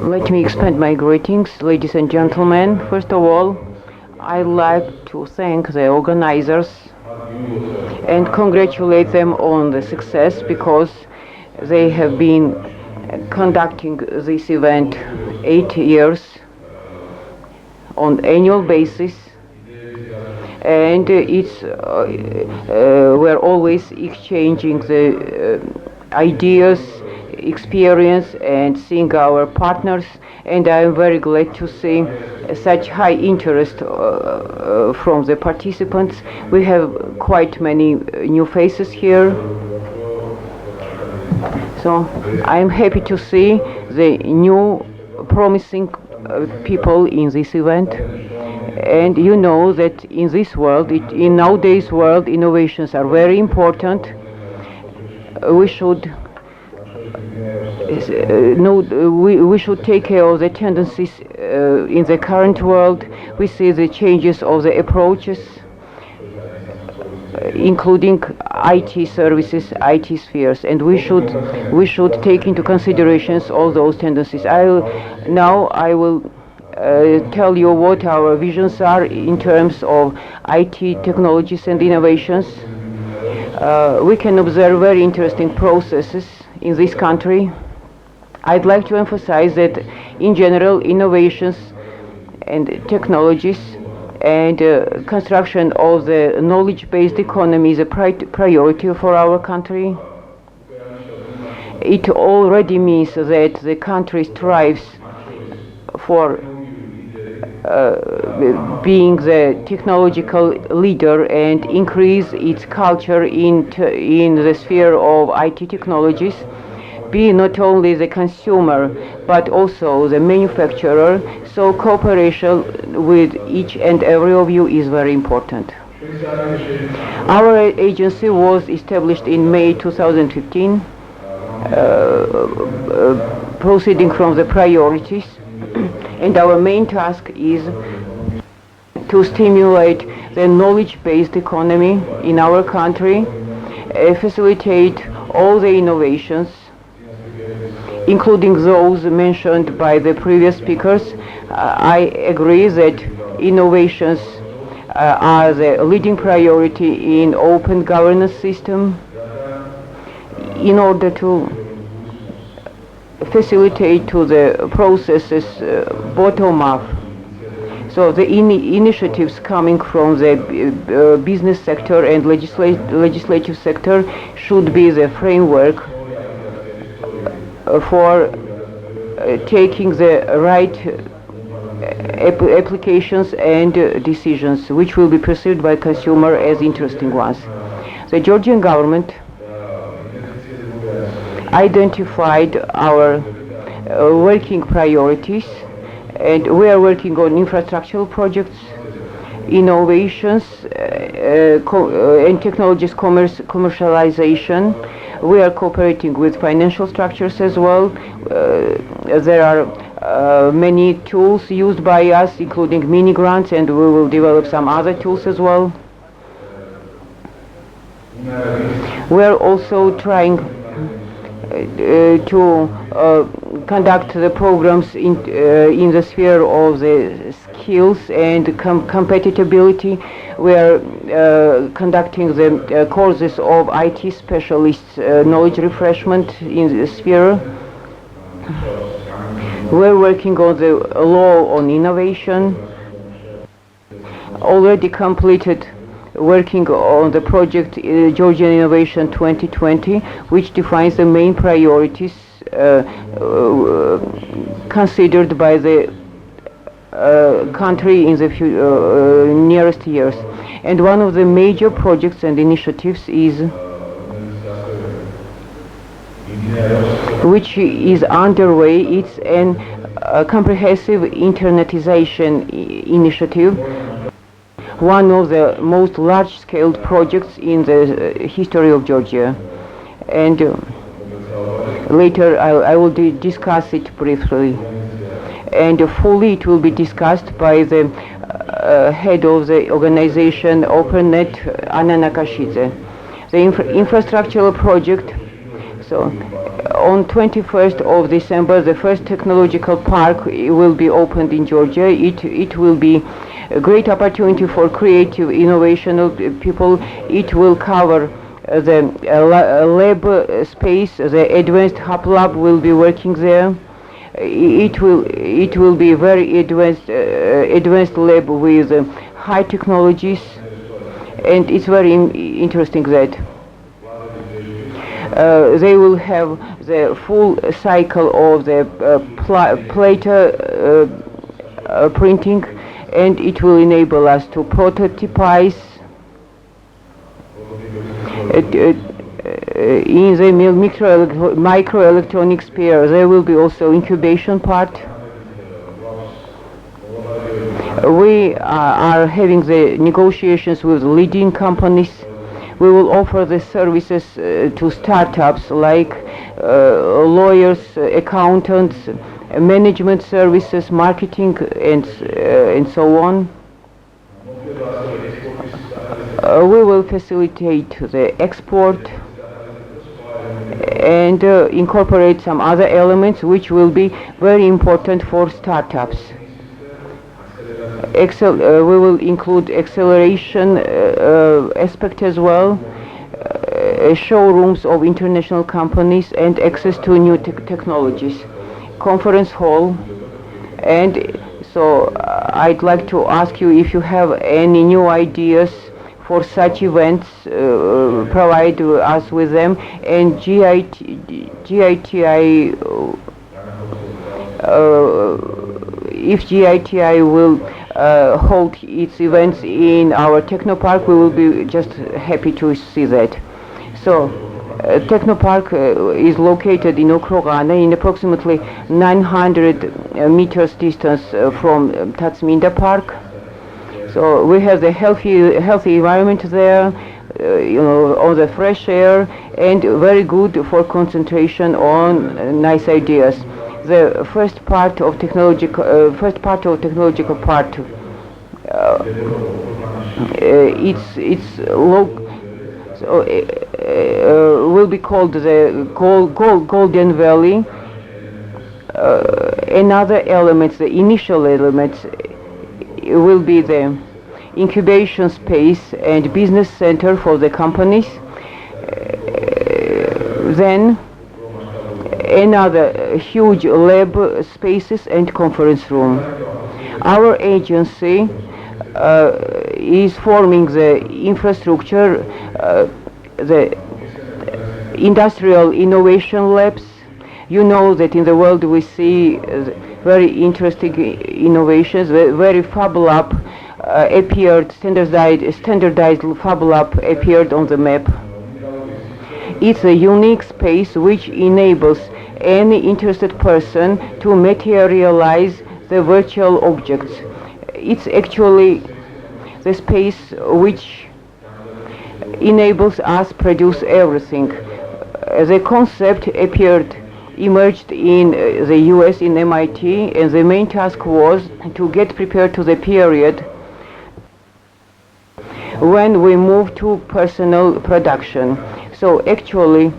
Let me expand my greetings, ladies and gentlemen. First of all, I'd like to thank the organizers and congratulate them on the success, because they have been conducting this event 8 years on annual basis, and we're always exchanging the ideas, experience, and seeing our partners, and I'm very glad to see such high interest from the participants. We have quite many new faces here, so I'm happy to see the new promising people in this event. And you know that in this world, in nowadays world, innovations are very important. We should we should take care of the tendencies in the current world. We see the changes of the approaches, including IT services, IT spheres, and we should take into considerations all those tendencies. Now I will tell you what our visions are in terms of IT technologies and innovations. We can observe very interesting processes in this country. I'd like to emphasize that in general, innovations and technologies and construction of the knowledge-based economy is a priority for our country. It already means that the country strives for being the technological leader and increase its culture in the sphere of IT technologies, be not only the consumer but also the manufacturer. So cooperation with each and every of you is very important. Our agency was established in May 2015, proceeding from the priorities, and our main task is to stimulate the knowledge-based economy in our country, facilitate all the innovations, including those mentioned by the previous speakers. I agree that innovations are the leading priority in open governance system in order to facilitate to the processes bottom up. So the initiatives coming from the business sector and legislative sector should be the framework for taking the right applications and decisions which will be perceived by consumer as interesting ones. The Georgian government identified our working priorities, and we are working on infrastructural projects, innovations, and technologies commercialization. We are cooperating with financial structures as well. There are many tools used by us, including mini grants, and we will develop some other tools as well. We are also trying to conduct the programs in the sphere of the skills and compatibility. We are conducting the courses of IT specialists, knowledge refreshment in the sphere. We're working on the law on innovation. Already completed working on the project Georgian Innovation 2020, which defines the main priorities considered by the country in the nearest years. And one of the major projects and initiatives which is underway. It's a comprehensive internetization initiative, one of the most large-scale projects in the history of Georgia. And later I will discuss it briefly. And fully it will be discussed by the head of the organization OpenNet, Irakli Kashibadze. The infrastructural project, so On 21st of December, the first technological park will be opened in Georgia. It will be a great opportunity for creative, innovational people. It will cover the lab space. The advanced hub lab will be working there. It will be very advanced lab with high technologies, and it's very interesting that they will have the full cycle of the plater printing, and it will enable us to prototypize in the microelectronic sphere. There will be also incubation part. We are having the negotiations with leading companies. We will offer the services to startups like lawyers, accountants, management services, marketing, and so on. We will facilitate the export and incorporate some other elements which will be very important for startups. We will include acceleration aspect as well, showrooms of international companies, and access to new technologies, conference hall. And so I'd like to ask you if you have any new ideas for such events, provide us with them. And GITI, if GITI will hold its events in our Technopark, we will be just happy to see that. So Technopark is located in Okrogane, in approximately 900 meters distance from Tatsminda Park. So we have the healthy environment there, on the fresh air, and very good for concentration on nice ideas. The first part of technological part, will be called the Golden Valley. Another elements, the initial elements, will be the incubation space and business center for the companies. Then another huge lab spaces and conference room. Our agency is forming the infrastructure, the industrial innovation labs. You know that in the world we see very interesting innovations. Very Fab Lab appeared, standardized Fab Lab appeared on the map. It's a unique space which enables any interested person to materialize the virtual objects. It's actually the space which enables us produce everything. The concept emerged in the US, in MIT, and the main task was to get prepared to the period when we move to personal production. So actually,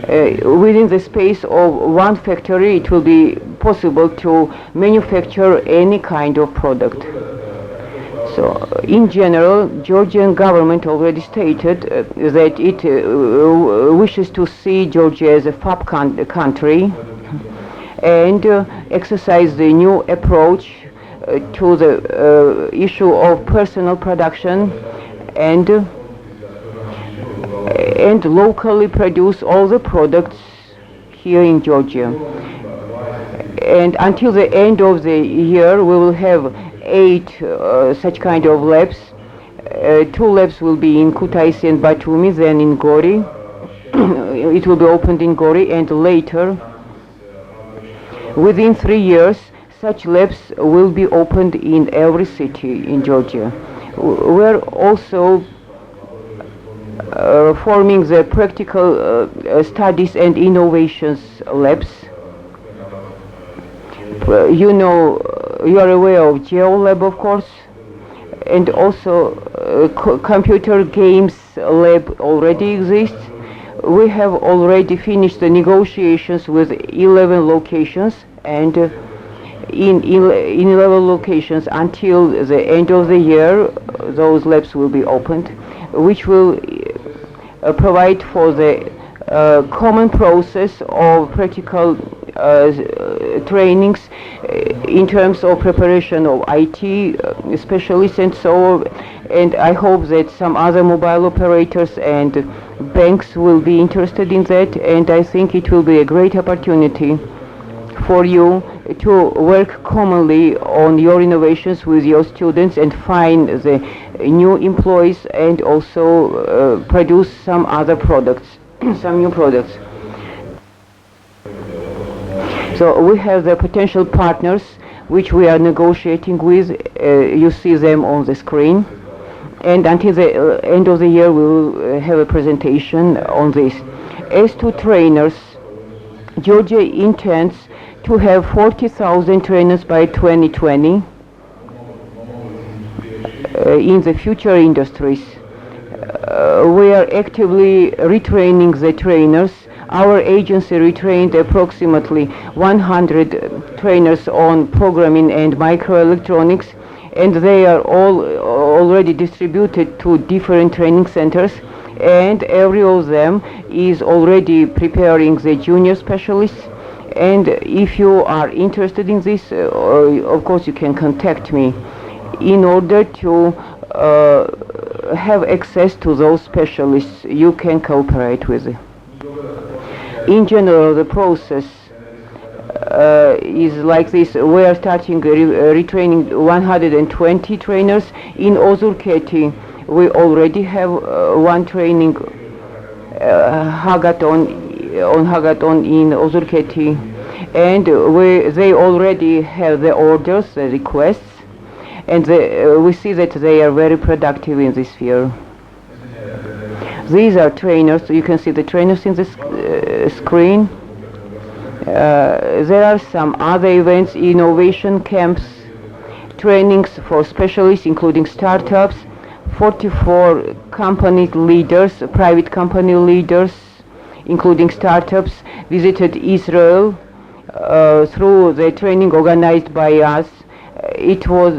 within the space of one factory, it will be possible to manufacture any kind of product. So, in general, Georgian government already stated that it wishes to see Georgia as a FAB country and exercise the new approach to the issue of personal production and locally produce all the products here in Georgia. And until the end of the year, we will have 8 such kind of labs. 2 labs will be in Kutaisi and Batumi, then in Gori. It will be opened in Gori, and later, within 3 years, such labs will be opened in every city in Georgia. We're also forming the practical studies and innovations labs. You are aware of GeoLab, of course, and also computer games lab already exists. We have already finished the negotiations with 11 locations, and in 11 locations until the end of the year, those labs will be opened, which will provide for the common process of practical trainings in terms of preparation of IT specialists and so on. And I hope that some other mobile operators and banks will be interested in that, and I think it will be a great opportunity for you to work commonly on your innovations with your students and find the new employees, and also produce some other products, some new products. So we have the potential partners which we are negotiating with. You see them on the screen, and until the end of the year we will have a presentation on this. As to trainers, Georgia intends to have 40,000 trainers by 2020 in the future industries. We are actively retraining the trainers. Our agency retrained approximately 100 trainers on programming and microelectronics, and they are all already distributed to different training centers, and every of them is already preparing the junior specialists. And if you are interested in this, of course you can contact me in order to have access to those specialists you can cooperate with. In general, the process is like this. We are starting retraining 120 trainers. In Ozurketi, we already have one training hackathon in Ozurketi, and they already have the orders, the requests, and we see that they are very productive in this sphere. These are trainers. You can see the trainers in this screen. There are some other events, innovation camps, trainings for specialists including startups. 44 company leaders, private company leaders including startups, visited Israel through the training organized by us. It was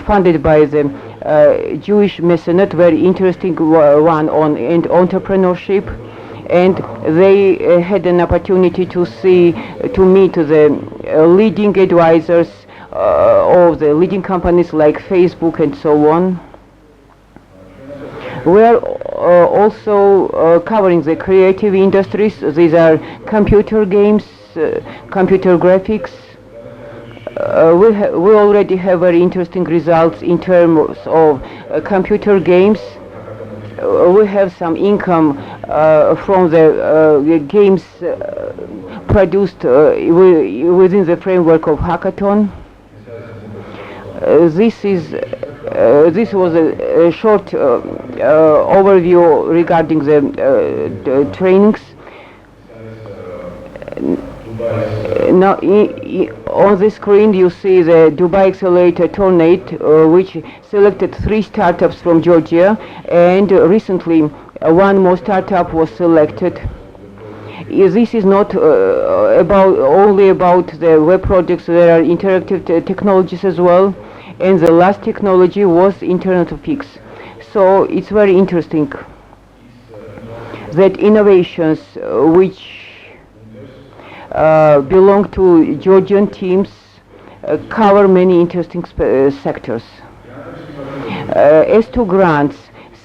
funded by the Jewish Mecenate, very interesting one on entrepreneurship, and they had an opportunity to meet the leading advisors of the leading companies like Facebook and so on. We are also covering the creative industries. These are computer games, computer graphics. We already have very interesting results in terms of computer games. We have some income from the games produced within the framework of hackathon. This was a short overview regarding the trainings. Now, on the screen you see the Dubai Accelerator Tornado, which selected 3 startups from Georgia, and recently one more startup was selected. This is not only about the web projects. There are interactive technologies as well, and the last technology was Internet of Things. So it's very interesting that innovations which belong to Georgian teams cover many interesting sectors. As to grants,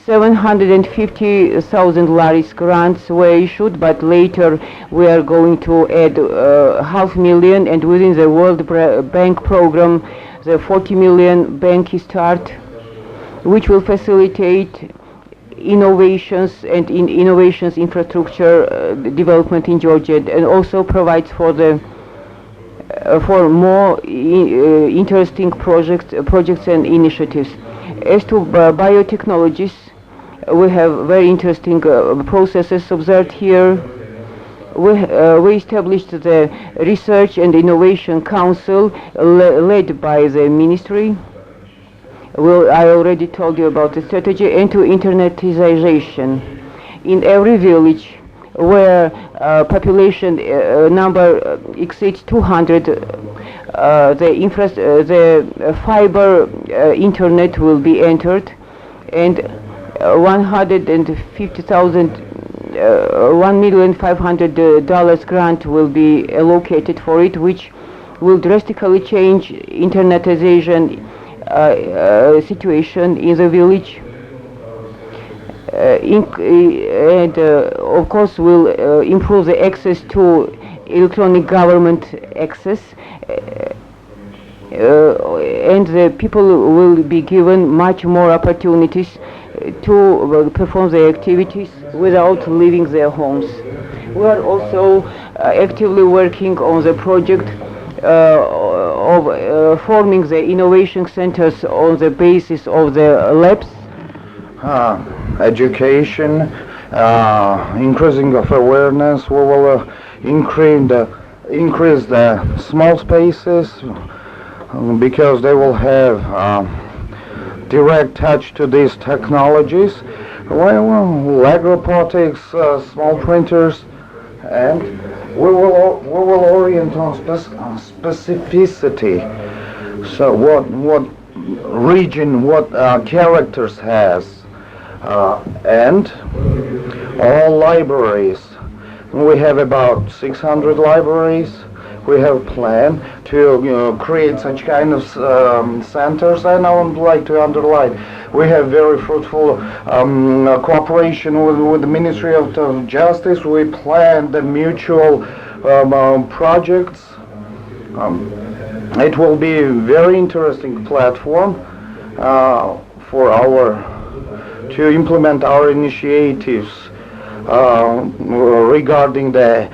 750,000 laris grants were issued, but later we are going to add 500,000, and within the World Bank program the 40 million bank start, which will facilitate innovations and innovations infrastructure development in Georgia, and also provides for more interesting projects and initiatives. As to biotechnologies, we have very interesting processes observed here. We established the Research and Innovation Council led by the ministry. Well, I already told you about the strategy. And to internetization. In every village where population number exceeds 200, the fiber internet will be entered, and 150,000, $1,500,000 grant will be allocated for it, which will drastically change internetization situation in the village. And of course will improve the access to electronic government access, and the people will be given much more opportunities to perform their activities without leaving their homes. We are also actively working on the project of forming the innovation centers on the basis of the labs. Education, increasing of awareness. We will increase the small spaces because they will have direct touch to these technologies. Leg robotics, small printers, and we will orient on specificity. So what region, what characters has, and all libraries. We have about 600 libraries. We have a plan to create such kind of centers, and I would like to underline, we have very fruitful cooperation with the Ministry of Justice. We plan the mutual projects. It will be a very interesting platform for to implement our initiatives regarding the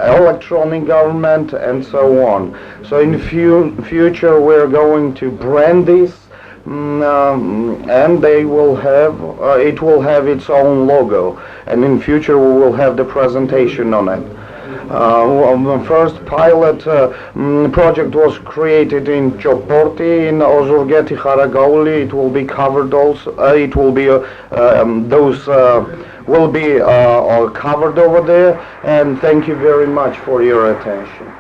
electronic government and so on. So in future we're going to brand this, and they will have it will have its own logo, and in future we will have the presentation on it. The first pilot project was created in Choporti, in Ozurgeti, Kharagauli. It will be covered also. It will be those will be covered over there. And thank you very much for your attention.